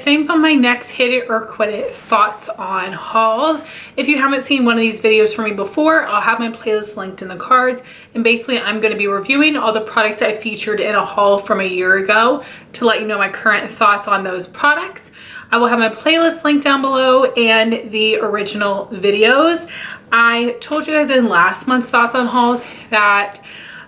same for my next hit it or quit it thoughts on hauls. If you haven't seen one of these videos from me before, I'll have my playlist linked in the cards. And basically I'm going to be reviewing all the products I featured in a haul from a year ago to let you know my current thoughts on those products. I will have my playlist linked down below and the original videos. I told you guys in last month's thoughts on hauls that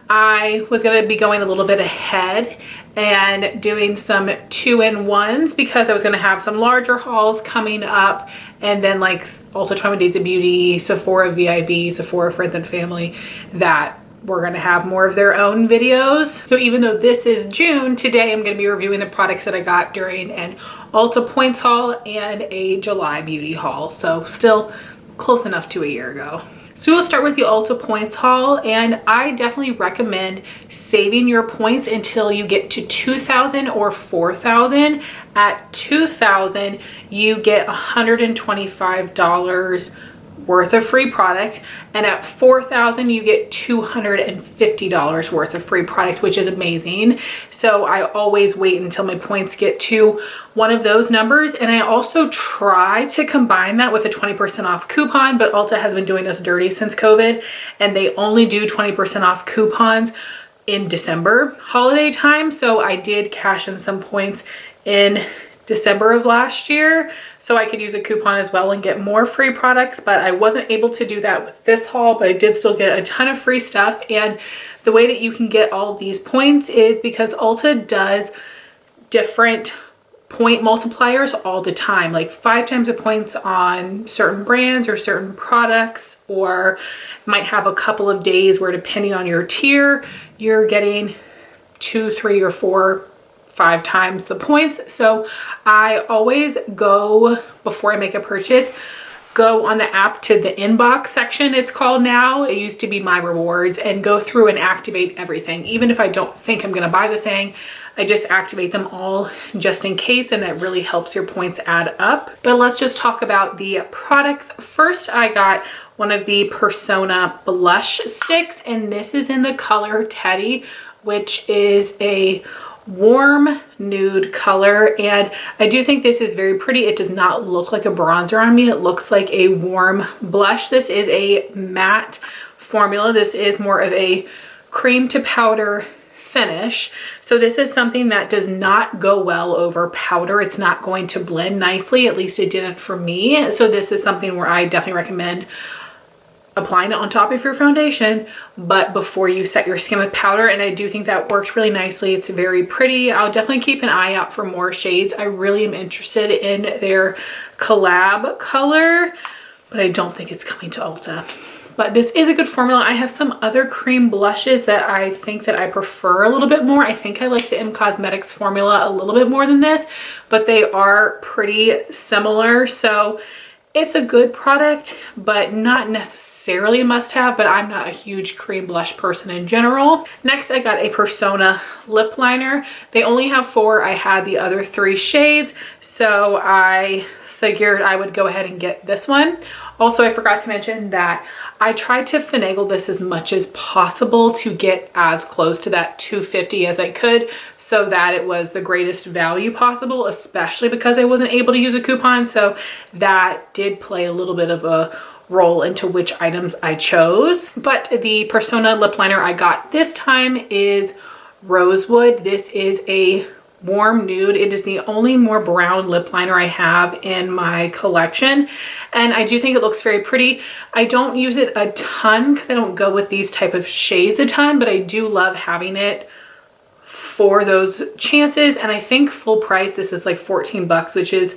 I was going to be going a little bit ahead and doing some 2-in-1s because I was going to have some larger hauls coming up, and then like Ulta 21 Days of Beauty, Sephora VIB, Sephora Friends and Family, that we're going to have more of their own videos. So even though this is June, today I'm going to be reviewing the products that I got during an Ulta Points haul and a July beauty haul. So still close enough to a year ago. So we'll start with the Ulta Points haul, and I definitely recommend saving your points until you get to 2,000 or 4,000. At 2,000, you get $125 worth of free product, and at 4,000 you get $250 worth of free product, which is amazing. So I always wait until my points get to one of those numbers, and I also try to combine that with a 20% off coupon, but Ulta has been doing us dirty since COVID, and they only do 20% off coupons in December holiday time. So I did cash in some points in December of last year so I could use a coupon as well and get more free products, but I wasn't able to do that with this haul, but I did still get a ton of free stuff. And the way that you can get all of these points is because Ulta does different point multipliers all the time, like 5 times the points on certain brands or certain products, or might have a couple of days where depending on your tier you're getting 2, 3, or 4, 5 times the points. So I always go, before I make a purchase, go on the app to the inbox section, it's called now. It used to be My Rewards, and go through and activate everything. Even if I don't think I'm gonna buy the thing, I just activate them all just in case, and that really helps your points add up. But let's just talk about the products. First, I got one of the Persona blush sticks, and this is in the color Teddy, which is a warm nude color, and I do think this is very pretty. It does not look like a bronzer on me. It looks like a warm blush. This is a matte formula. This is more of a cream to powder finish. So this is something that does not go well over powder. It's not going to blend nicely. At least it didn't for me. So this is something where I definitely recommend applying it on top of your foundation, but before you set your skin with powder. And I do think that works really nicely. It's very pretty. I'll definitely keep an eye out for more shades. I really am interested in their collab color, but I don't think it's coming to Ulta. But this is a good formula. I have some other cream blushes that I think that I prefer a little bit more. I think I like the M Cosmetics formula a little bit more than this, but they are pretty similar. So it's a good product, but not necessarily a must-have, but I'm not a huge cream blush person in general. Next, I got a Persona lip liner. They only have 4. I had the other 3 shades, so I figured I would go ahead and get this one. Also, I forgot to mention that I tried to finagle this as much as possible to get as close to that $250 as I could, so that it was the greatest value possible, especially because I wasn't able to use a coupon. So that did play a little bit of a role into which items I chose. But the Persona lip liner I got this time is Rosewood. This is a warm nude. It is the only more brown lip liner I have in my collection, and I do think it looks very pretty. I don't use it a ton because I don't go with these type of shades a ton, but I do love having it for those chances. And I think full price this is like 14 bucks, which is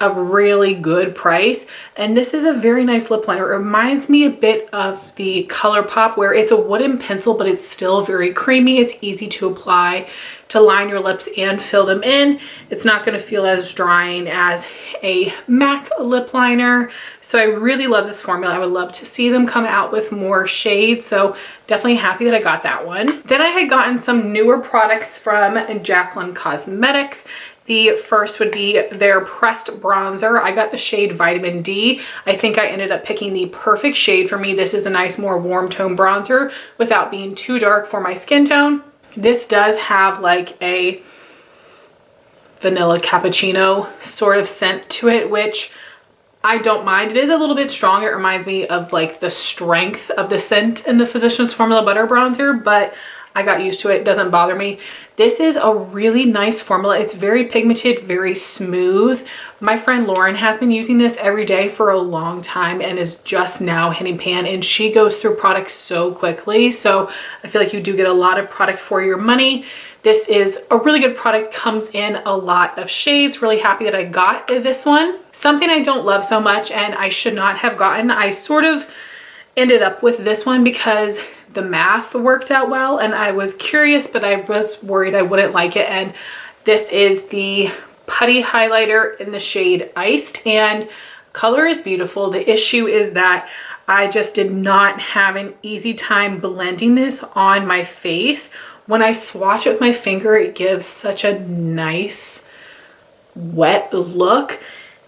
a really good price. And this is a very nice lip liner. It reminds me a bit of the ColourPop, where it's a wooden pencil, but it's still very creamy. It's easy to apply to line your lips and fill them in. It's not going to feel as drying as a MAC lip liner. So I really love this formula. I would love to see them come out with more shades. So definitely happy that I got that one. Then I had gotten some newer products from Jaclyn Cosmetics. The first would be their pressed bronzer. I got the shade Vitamin D. I think I ended up picking the perfect shade for me. This is a nice, more warm tone bronzer without being too dark for my skin tone. This does have like a vanilla cappuccino sort of scent to it, which I don't mind. It is a little bit strong. It reminds me of like the strength of the scent in the Physicians Formula Butter Bronzer, but I got used to it. It doesn't bother me. This is a really nice formula. It's very pigmented, very smooth. My friend Lauren has been using this every day for a long time and is just now hitting pan, and she goes through products so quickly. So I feel like you do get a lot of product for your money. This is a really good product, comes in a lot of shades. Really happy that I got this one. Something I don't love so much and I should not have gotten, I sort of ended up with this one because the math worked out well and I was curious, but I was worried I wouldn't like it. And this is the Putty highlighter in the shade Iced, and color is beautiful. The issue is that I just did not have an easy time blending this on my face. When I swatch it with my finger, it gives such a nice wet look.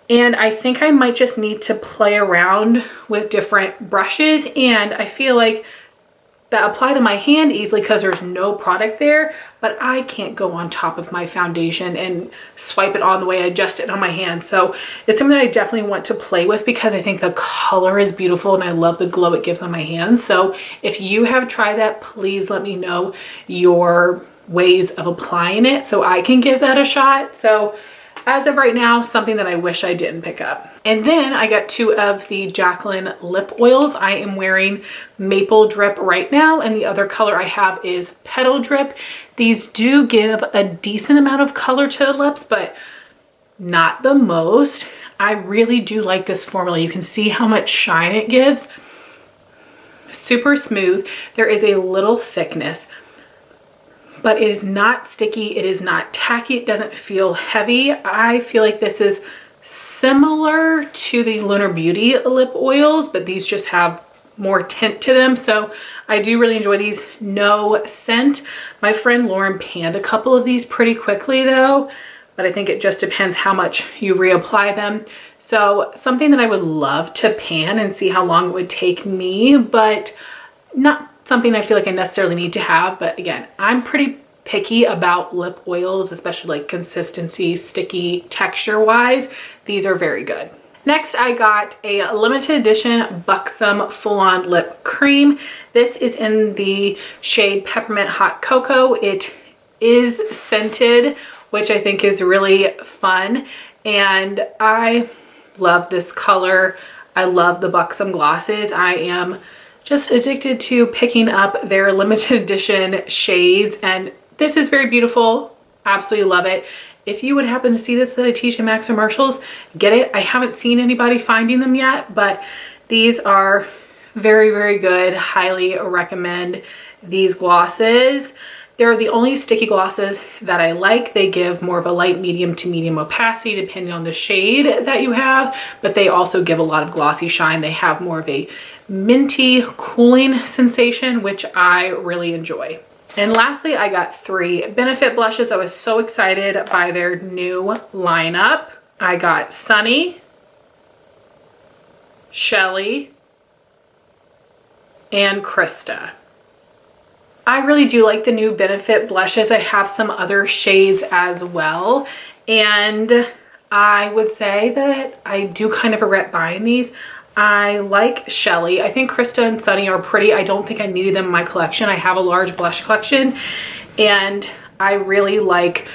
And I think I might just need to play around with different brushes, and I feel like that apply to my hand easily because there's no product there, but I can't go on top of my foundation and swipe it on the way I adjust it on my hand. So it's something that I definitely want to play with because I think the color is beautiful and I love the glow it gives on my hands. So if you have tried that, please let me know your ways of applying it so I can give that a shot. So as of right now, something that I wish I didn't pick up. And then I got 2 of the Jaclyn lip oils. I am wearing Maple Drip right now, and the other color I have is Petal Drip. These do give a decent amount of color to the lips, but not the most. I really do like this formula. You can see how much shine it gives. Super smooth. There is a little thickness, but it is not sticky. It is not tacky. It doesn't feel heavy. I feel like this is similar to the Lunar Beauty lip oils, but these just have more tint to them. So I do really enjoy these. No scent. My friend Lauren panned a couple of these pretty quickly though, but I think it just depends how much you reapply them. So something that I would love to pan and see how long it would take me, but not something I feel like I necessarily need to have. But again, I'm pretty picky about lip oils, especially like consistency, sticky, texture wise. These are very good. Next, I got a limited edition Buxom full-on lip cream. This is in the shade Peppermint Hot Cocoa. It is scented, which I think is really fun. And I love this color. I love the Buxom glosses. I am just addicted to picking up their limited edition shades, and this is very beautiful. Absolutely love it. If you would happen to see this at a TJ Maxx or Marshalls, get it. I haven't seen anybody finding them yet, but these are very, very good. Highly recommend these glosses. They're the only sticky glosses that I like. They give more of a light medium to medium opacity depending on the shade that you have, but they also give a lot of glossy shine. They have more of a minty cooling sensation, which I really enjoy. And lastly, I got 3 Benefit blushes. I was so excited by their new lineup. I got Sunny, Shellie, and Crystah. I really do like the new Benefit blushes. I have some other shades as well, and I would say that I do kind of regret buying these. I like Shellie. I think Crystah and Sunny are pretty. I don't think I needed them in my collection. I have a large blush collection, and I really like,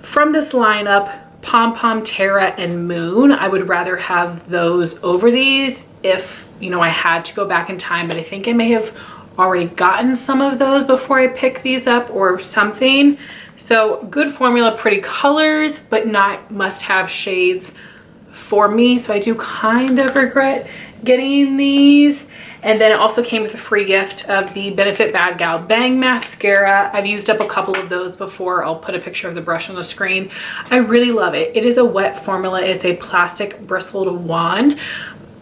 from this lineup, Pom Pom, Terra, and Moon. I would rather have those over these if, you know, I had to go back in time, but I think I may have already gotten some of those before I picked these up or something. So good formula, pretty colors, but not must-have shades for me. So I do kind of regret getting these. And then it also came with a free gift of the Benefit Bad Gal Bang Mascara. I've used up a couple of those before. I'll put a picture of the brush on the screen. I really love it. It is a wet formula. It's a plastic bristled wand,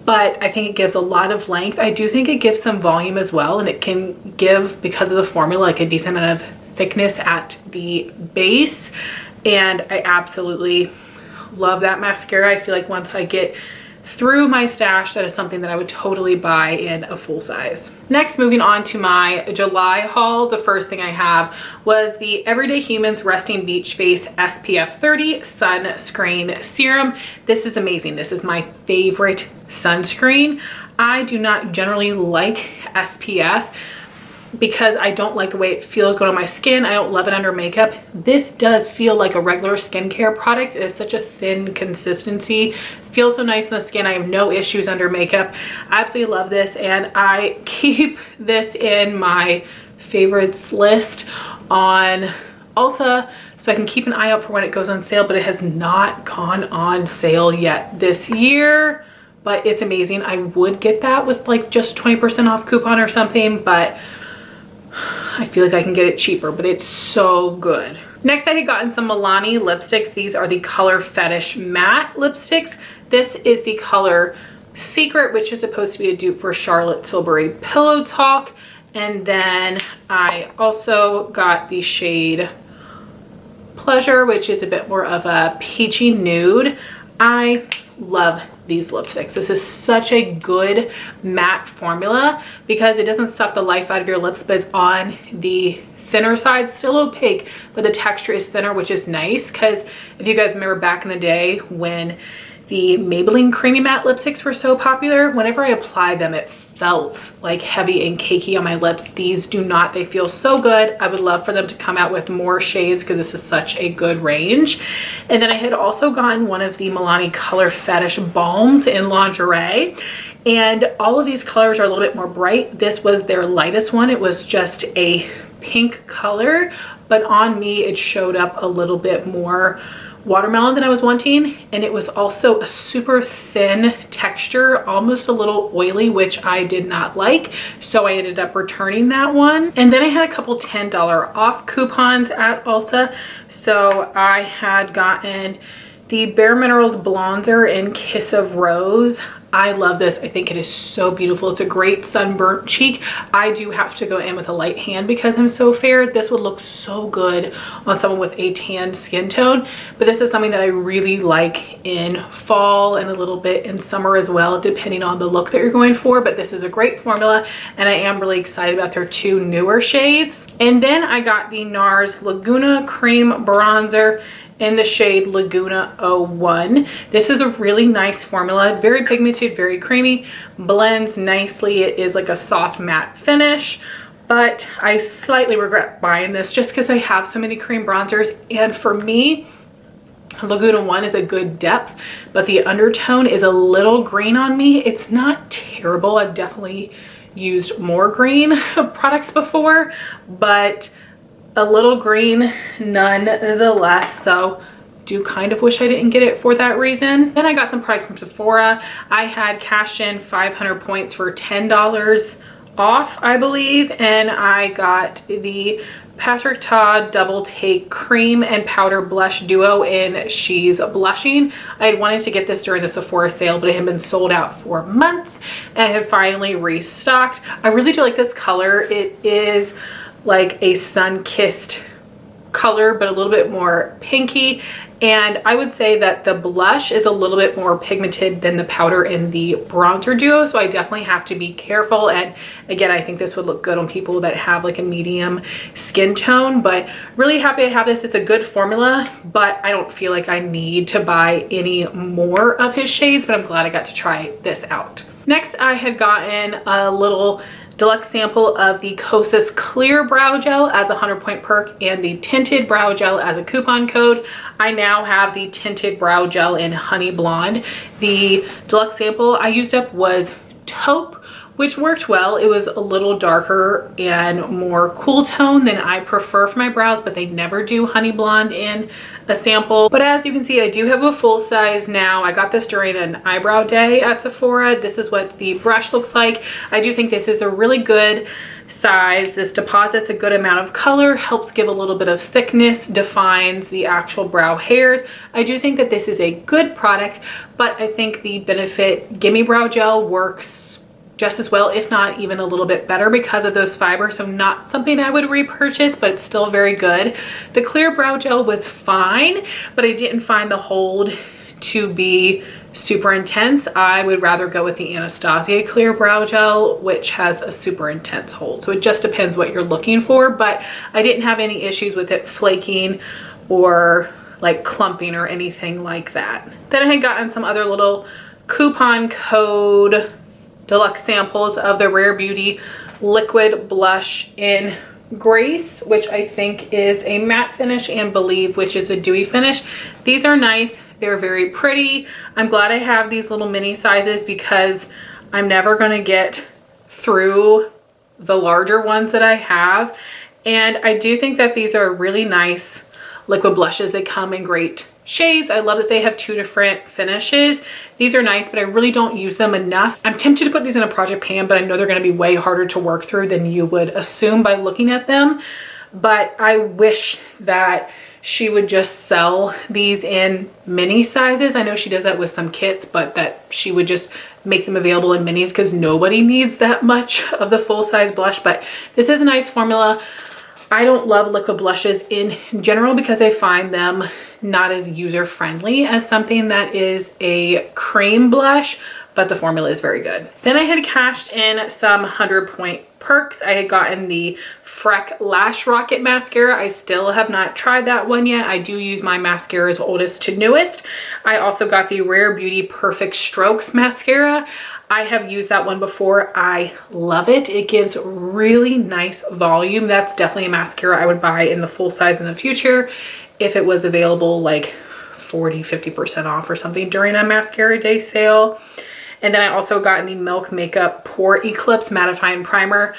but I think it gives a lot of length. I do think it gives some volume as well, and it can give, because of the formula, like a decent amount of thickness at the base. And I absolutely love that mascara. I feel like once I get through my stash, that is something that I would totally buy in a full size. Next, moving on to my July haul, the first thing I have was the Everyday Humans Resting Beach Face SPF 30 Sunscreen Serum. This is amazing. This is my favorite sunscreen. I do not generally like SPF because I don't like the way it feels going on my skin. I don't love it under makeup. This does feel like a regular skincare product. It is such a thin consistency. Feels so nice in the skin. I have no issues under makeup. I absolutely love this, and I keep this in my favorites list on Ulta so I can keep an eye out for when it goes on sale, but it has not gone on sale yet this year. But it's amazing. I would get that with like just 20% off coupon or something, but I feel like I can get it cheaper, but it's so good. Next, I had gotten some Milani lipsticks. These are the color Fetish matte lipsticks. This is the color Secret, which is supposed to be a dupe for Charlotte Tilbury Pillow Talk. And then I also got the shade Pleasure, which is a bit more of a peachy nude. I love these lipsticks. This is such a good matte formula because it doesn't suck the life out of your lips, but it's on the thinner side, still opaque, but the texture is thinner, which is nice. Because if you guys remember back in the day when the Maybelline Creamy Matte lipsticks were so popular, whenever I applied them, it felt like heavy and cakey on my lips. These do not. They feel so good. I would love for them to come out with more shades because this is such a good range. And then I had also gotten one of the Milani Color Fetish balms in lingerie. And all of these colors are a little bit more bright. This was their lightest one. It was just a pink color, but on me it showed up a little bit more watermelon than I was wanting, and it was also a super thin texture, almost a little oily, which I did not like, so I ended up returning that one. And then I had a couple $10 off coupons at Ulta, so I had gotten the Bare Minerals Blonzer in Kiss of Rose. I love this. I think it is so beautiful. It's a great sunburnt cheek. I do have to go in with a light hand because I'm so fair. This would look so good on someone with a tanned skin tone, but this is something that I really like in fall and a little bit in summer as well, depending on the look that you're going for. But this is a great formula, and I am really excited about their two newer shades. And then I got the NARS Laguna Cream Bronzer in the shade Laguna 01. This is a really nice formula, very pigmented, very creamy, blends nicely. It is like a soft matte finish, but I slightly regret buying this just because I have so many cream bronzers, and for me, Laguna 1 is a good depth, but the undertone is a little green on me. It's not terrible. I've definitely used more green products before, but a little green nonetheless, so do kind of wish I didn't get it for that reason. Then I got some products from Sephora. I had cashed in 500 points for $10 off, I believe, and I got the Patrick Ta Double Take Cream and Powder Blush Duo in She's Blushing. I had wanted to get this during the Sephora sale, but it had been sold out for months, and I have finally restocked. I really do like this color. It is like a sun-kissed color, but a little bit more pinky, and I would say that the blush is a little bit more pigmented than the powder in the bronzer duo, so I definitely have to be careful. And again, I think this would look good on people that have like a medium skin tone, but really happy I have this. It's a good formula, but I don't feel like I need to buy any more of his shades, but I'm glad I got to try this out. Next, I had gotten a little deluxe sample of the Kosas Clear Brow Gel as a 100-point perk and the Tinted Brow Gel as a coupon code. I now have the Tinted Brow Gel in Honey Blonde. The deluxe sample I used up was Taupe, which worked well. It was a little darker and more cool tone than I prefer for my brows, but they never do Honey Blonde in a sample. But as you can see, I do have a full size now. I got this during an eyebrow day at Sephora. This is what the brush looks like. I do think this is a really good size. This deposits a good amount of color, helps give a little bit of thickness, defines the actual brow hairs. I do think that this is a good product, but I think the Benefit Gimme Brow Gel works just as well, if not even a little bit better because of those fibers. So not something I would repurchase, but it's still very good. The Clear Brow Gel was fine, but I didn't find the hold to be super intense, I would rather go with the Anastasia Clear Brow Gel, which has a super intense hold. So it just depends what you're looking for, but I didn't have any issues with it flaking or like clumping or anything like that. Then I had gotten some other little coupon code deluxe samples of the Rare Beauty liquid blush in Grace, which I think is a matte finish, and Believe, which is a dewy finish. These are nice. They're very pretty. I'm glad I have these little mini sizes because I'm never going to get through the larger ones that I have. And I do think that these are really nice liquid blushes. They come in great shades. I love that they have 2 different finishes. These are nice, but I really don't use them enough. I'm tempted to put these in a project pan, but I know they're going to be way harder to work through than you would assume by looking at them. But I wish that she would just sell these in mini sizes. I know she does that with some kits, but that she would just make them available in minis because nobody needs that much of the full size blush. But this is a nice formula. I don't love liquid blushes in general because I find them not as user friendly as something that is a cream blush, but the formula is very good. Then I had cashed in some 100 point perks. I had gotten the Freck Lash Rocket mascara. I still have not tried that one yet. I do use my mascaras oldest to newest. I also got the Rare Beauty Perfect Strokes mascara. I have used that one before. I love it. It gives really nice volume. That's definitely a mascara I would buy in the full size in the future if it was available like 40–50% off or something during a mascara day sale. And then I also got the Milk Makeup Pore Eclipse Mattifying Primer.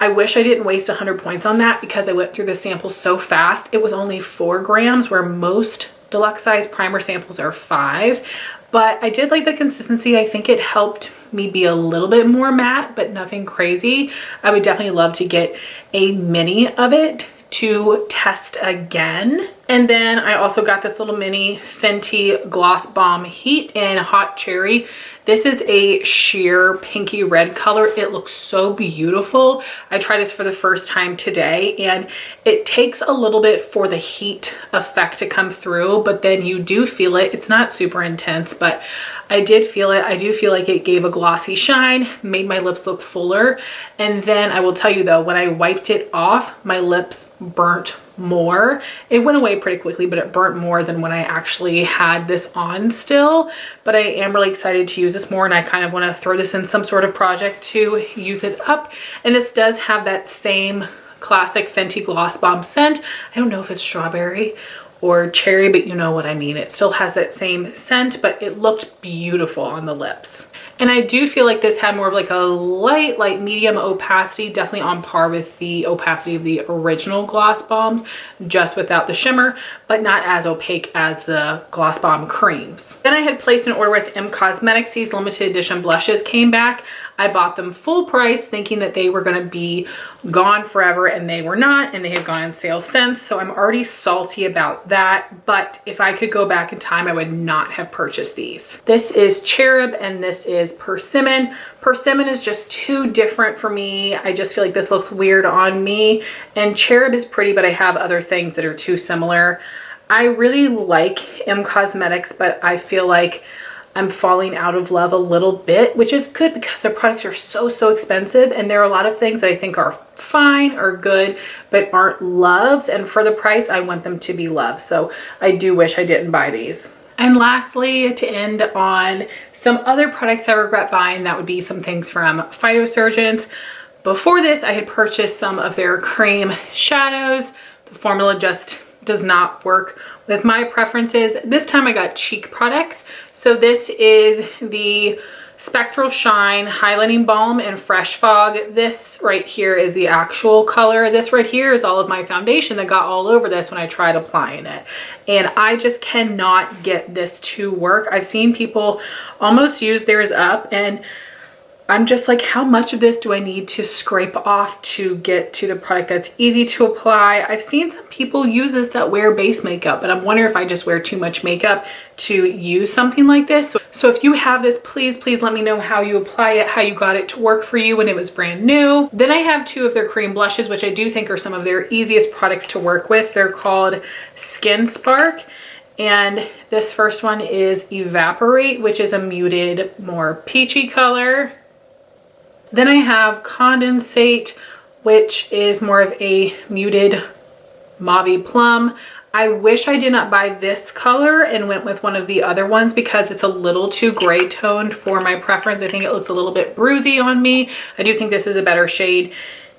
I wish I didn't waste 100 points on that because I went through the samples so fast. It was only 4 grams where most deluxe size primer samples are 5. But I did like the consistency. I think it helped me be a little bit more matte, but nothing crazy. I would definitely love to get a mini of it to test again. And then I also got this little mini Fenty Gloss Balm Heat in Hot Cherry. This is a sheer pinky red color. It looks so beautiful. I tried this for the first time today, and it takes a little bit for the heat effect to come through, but then you do feel it. It's not super intense, but I did feel it. I do feel like it gave a glossy shine, made my lips look fuller. And then I will tell you though, when I wiped it off, my lips burnt more. It went away pretty quickly, but it burnt more than when I actually had this on still. But I am really excited to use this more, and I kind of want to throw this in some sort of project to use it up. And this does have that same classic Fenty Gloss Bomb scent. I don't know if it's strawberry or cherry, but you know what I mean. It still has that same scent, but it looked beautiful on the lips. And I do feel like this had more of like a light medium opacity, definitely on par with the opacity of the original Gloss Bombs, just without the shimmer, but not as opaque as the Gloss Bomb creams. Then I had placed an order with M Cosmetics. These limited edition blushes came back. I bought them full price thinking that they were gonna be gone forever, and they were not, and they have gone on sale since. So I'm already salty about that, but if I could go back in time, I would not have purchased these. This is Cherub and this is Persimmon. Persimmon is just too different for me. I just feel like this looks weird on me, and Cherub is pretty, but I have other things that are too similar. I really like M Cosmetics, but I feel like I'm falling out of love a little bit, which is good because their products are so expensive, and there are a lot of things that I think are fine or good but aren't loves, and for the price I want them to be loved. So I do wish I didn't buy these. And lastly, to end on some other products I regret buying, that would be some things from Phytosurgeons. Before this, I had purchased some of their cream shadows. The formula just does not work with my preferences. This time I got cheek products. So this is the Spectral Shine Highlighting Balm in Fresh Fog. This right here is the actual color. This right here is all of my foundation that got all over this when I tried applying it. And I just cannot get this to work. I've seen people almost use theirs up, and I'm just like, how much of this do I need to scrape off to get to the product that's easy to apply? I've seen some people use this that wear base makeup, but I'm wondering if I just wear too much makeup to use something like this. So if you have this, please let me know how you apply it, how you got it to work for you when it was brand new. Then I have 2 of their cream blushes, which I do think are some of their easiest products to work with. They're called Skin Spark. And this first one is Evaporate, which is a muted, more peachy color. Then I have Condensate, which is more of a muted mauvey plum. I wish I did not buy this color and went with one of the other ones because it's a little too gray toned for my preference. I think it looks a little bit bruisey on me. I do think this is a better shade.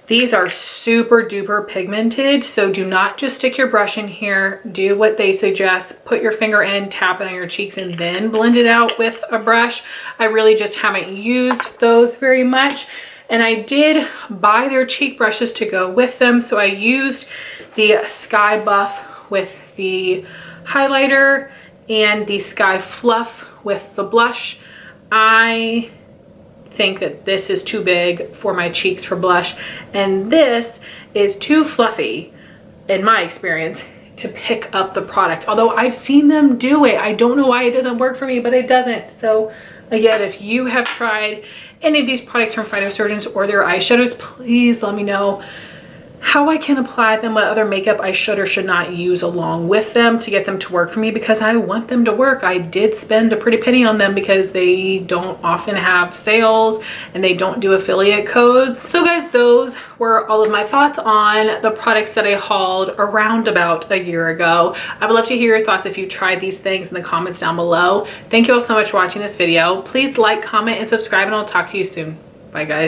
These are super duper pigmented, so do not just stick your brush in here. Do what they suggest. Put your finger in, tap it on your cheeks, and then blend it out with a brush. I really just haven't used those very much. And I did buy their cheek brushes to go with them, so I used the Sky Buff with the highlighter and the Sky Fluff with the blush. I think that this is too big for my cheeks for blush, and this is too fluffy, in my experience, to pick up the product. Although I've seen them do it. I don't know why it doesn't work for me, but it doesn't. So again, if you have tried any of these products from Phytosurgeons or their eyeshadows, please let me know how I can apply them, what other makeup I should or should not use along with them to get them to work for me, because I want them to work. I did spend a pretty penny on them because they don't often have sales and they don't do affiliate codes. So guys, those were all of my thoughts on the products that I hauled around about a year ago. I would love to hear your thoughts if you tried these things in the comments down below. Thank you all so much for watching this video. Please like, comment, and subscribe, and I'll talk to you soon. Bye guys.